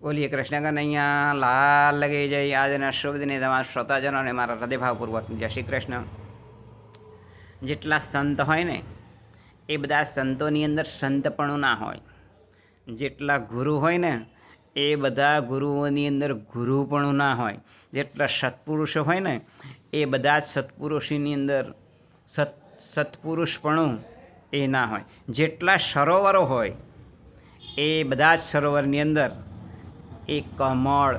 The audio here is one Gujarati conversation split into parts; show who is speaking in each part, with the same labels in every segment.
Speaker 1: બોલીએ કૃષ્ણ કનૈયા લાલ લગી જઈ આજના શુભ દિને તમારા શ્રોતાજનોને મારા હૃદયભાવપૂર્વક જય શ્રી કૃષ્ણ. જેટલા સંત હોય ને એ બધા સંતોની અંદર સંતપણું ના હોય. જેટલા ગુરુ હોય ને એ બધા ગુરુઓની અંદર ગુરુપણું ના હોય. જેટલા સત્પુરુષો હોય ને એ બધા જ સત્પુરુષની અંદર સત્પુરુષપણું એ ના હોય. જેટલા સરોવરો હોય એ બધા જ સરોવરની અંદર એ કમળ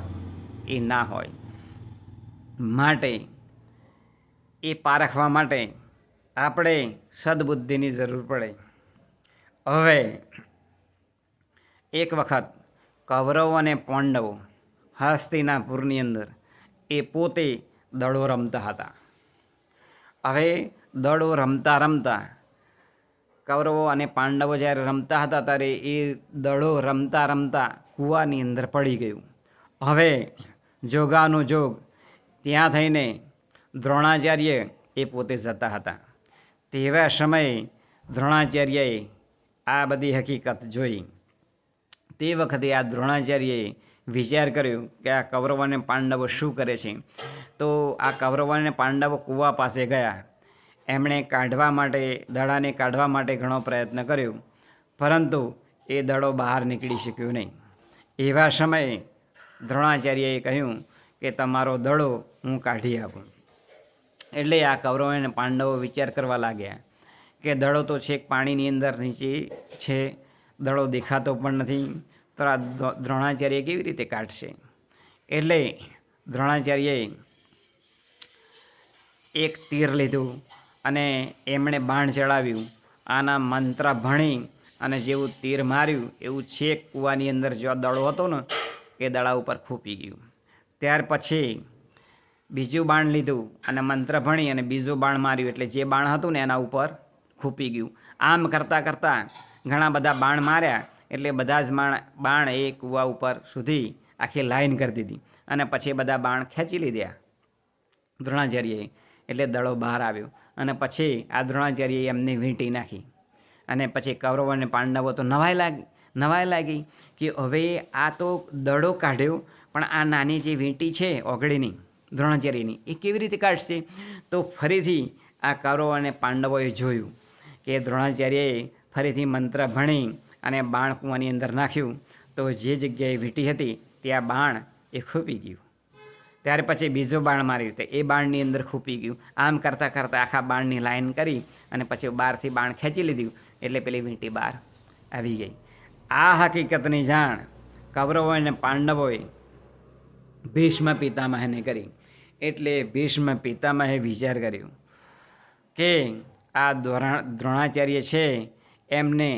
Speaker 1: એ ના હોય. માટે એ પારખવા માટે આપણે સદબુદ્ધિની જરૂર પડે. હવે એક વખત કૌરવો અને પાંડવો હસ્તિનાપુરની અંદર એ પોતે દડો રમતા હતા. હવે દડો રમતા રમતા કૌરવો અને પાંડવો જ્યારે રમતા હતા ત્યારે એ દડો રમતા રમતા કૂવાની અંદર પડી ગયું. હવે જોગાનું જોગ ત્યાં થઈને દ્રોણાચાર્ય એ પોતે જતા હતા. તેવા સમયે દ્રોણાચાર્યએ આ બધી હકીકત જોઈ. તે વખતે આ દ્રોણાચાર્યએ વિચાર કર્યો કે આ કૌરવો અને પાંડવો શું કરે છે. તો આ કૌરવો અને પાંડવો કૂવા પાસે ગયા. એમણે કાઢવા માટે દડાને કાઢવા માટે ઘણો પ્રયત્ન કર્યો, પરંતુ એ દડો બહાર નીકળી શક્યો નહીં. એવા સમયે દ્રોણાચાર્યએ કહ્યું કે તમારો દડો હું કાઢી આપું. એટલે આ કૌરવો અને પાંડવો વિચાર કરવા લાગ્યા કે દડો તો છેક પાણીની અંદર નીચે છે, દડો દેખાતો પણ નથી, તો આ દ્રોણાચાર્ય કેવી રીતે કાઢશે. એટલે દ્રોણાચાર્યએ એક તીર લીધું અને એમણે બાણ ચડાવ્યું. આના મંત્ર ભણી અને જેવું તીર માર્યું એવું છેક કૂવાની અંદર જો દડો હતો ને એ દડા ઉપર ખૂંપી ગયું. ત્યાર પછી બીજું બાણ લીધું અને મંત્ર ભણી અને બીજું બાણ માર્યું, એટલે જે બાણ હતું ને એના ઉપર ખૂંપી ગયું. આમ કરતાં કરતાં ઘણા બધા બાણ માર્યા, એટલે બધા જ બાણ એ કૂવા ઉપર સુધી આખી લાઈન કરી દીધી અને પછી બધા બાણ ખેંચી લીધા દ્રોણાચાર્યએ. એટલે દડો બહાર આવ્યો અને પછી આ દ્રોણાચાર્યએ એમને વીંટી નાખી. અને પછી કૌરવો અને પાંડવો તો નવાઈ લાગી કે હવે આ તો દડો કાઢ્યો, પણ આ નાની જે વીંટી છે ઓગળીની દ્રોણાચાર્યની એ કેવી રીતે કાઢશે. તો ફરીથી આ કૌરવો અને પાંડવોએ જોયું કે દ્રોણાચાર્યએ ફરીથી મંત્ર ભણી અને બાણ કૂવાની અંદર નાખ્યું, તો જે જગ્યાએ વીંટી હતી ત્યાં બાણ એ ખૂંપી ગયું. ત્યાર પછી બીજું બાણ માર્યું તો એ બાણની અંદર ખૂંપી ગયું. આમ કરતાં કરતાં આખા બાણની લાઈન કરી અને પછી બહારથી બાણ ખેંચી લીધું, એટલે પેલી વીંટી બહાર આવી ગઈ. આ હકીકતની જાણ કૌરવો અને પાંડવોએ ભીષ્મ પિતામહને કરી. એટલે ભીષ્મ પિતામહે વિચાર કર્યો કે આ દ્રોણાચાર્ય છે એમને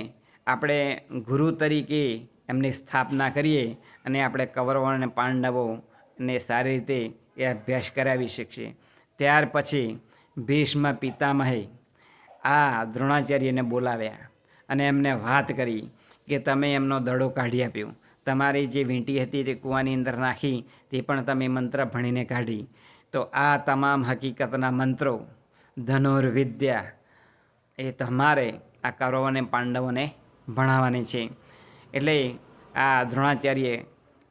Speaker 1: આપણે ગુરુ તરીકે એમની સ્થાપના કરીએ અને આપણે કૌરવો અને પાંડવોને સારી રીતે એ અભ્યાસ કરાવી શકશે. ત્યાર પછી ભીષ્મ પિતામહે આ દ્રોણાચાર્યને બોલાવ્યા અને એમને વાત કરી કે તમે એમનો દડો કાઢી આપ્યો, તમારી જે વીંટી હતી તે કૂવાની અંદર નાખી તે પણ તમે મંત્ર ભણીને કાઢી. તો આ તમામ હકીકતના મંત્રો ધનુર્વિદ્યા એ તમારે આ કૌરવો અને પાંડવોને ભણાવવાની છે. એટલે આ દ્રોણાચાર્ય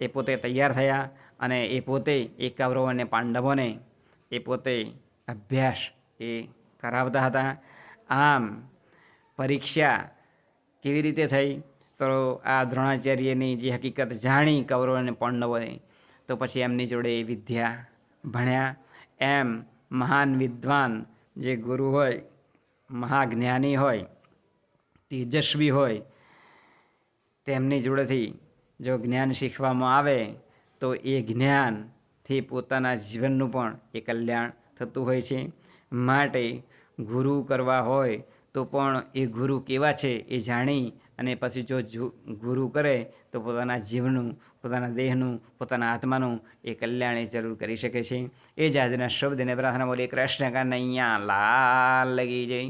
Speaker 1: એ પોતે તૈયાર થયા અને એ પોતે એ કૌરવો અને પાંડવોને એ પોતે અભ્યાસ એ કરાવતા હતા. આમ પરીક્ષા કેવી રીતે થઈ, તો આ દ્રોણાચાર્યની જે હકીકત જાણી કૌરવો અને પાંડવોને, તો પછી એમની જોડે એ વિદ્યા ભણ્યા. એમ મહાન વિદ્વાન જે ગુરુ હોય, મહાજ્ઞાની હોય, તેજસ્વી હોય, તેમની જોડેથી જો જ્ઞાન શીખવામાં આવે તો એ જ્ઞાનથી પોતાના જીવનનું પણ એ કલ્યાણ થતું હોય છે. માટે ગુરુ કરવા હોય તો પણ એ ગુરુ કેવા છે એ જાણી અને પછી જો ગુરુ કરે તો પોતાના જીવનું, પોતાના દેહનું, પોતાના આત્માનું એ કલ્યાણ એ જરૂર કરી શકે છે. એ જ આજના શબ્દને પ્રાર્થના બોલી કૃષ્ણ કનૈયા લાલ લગી જય.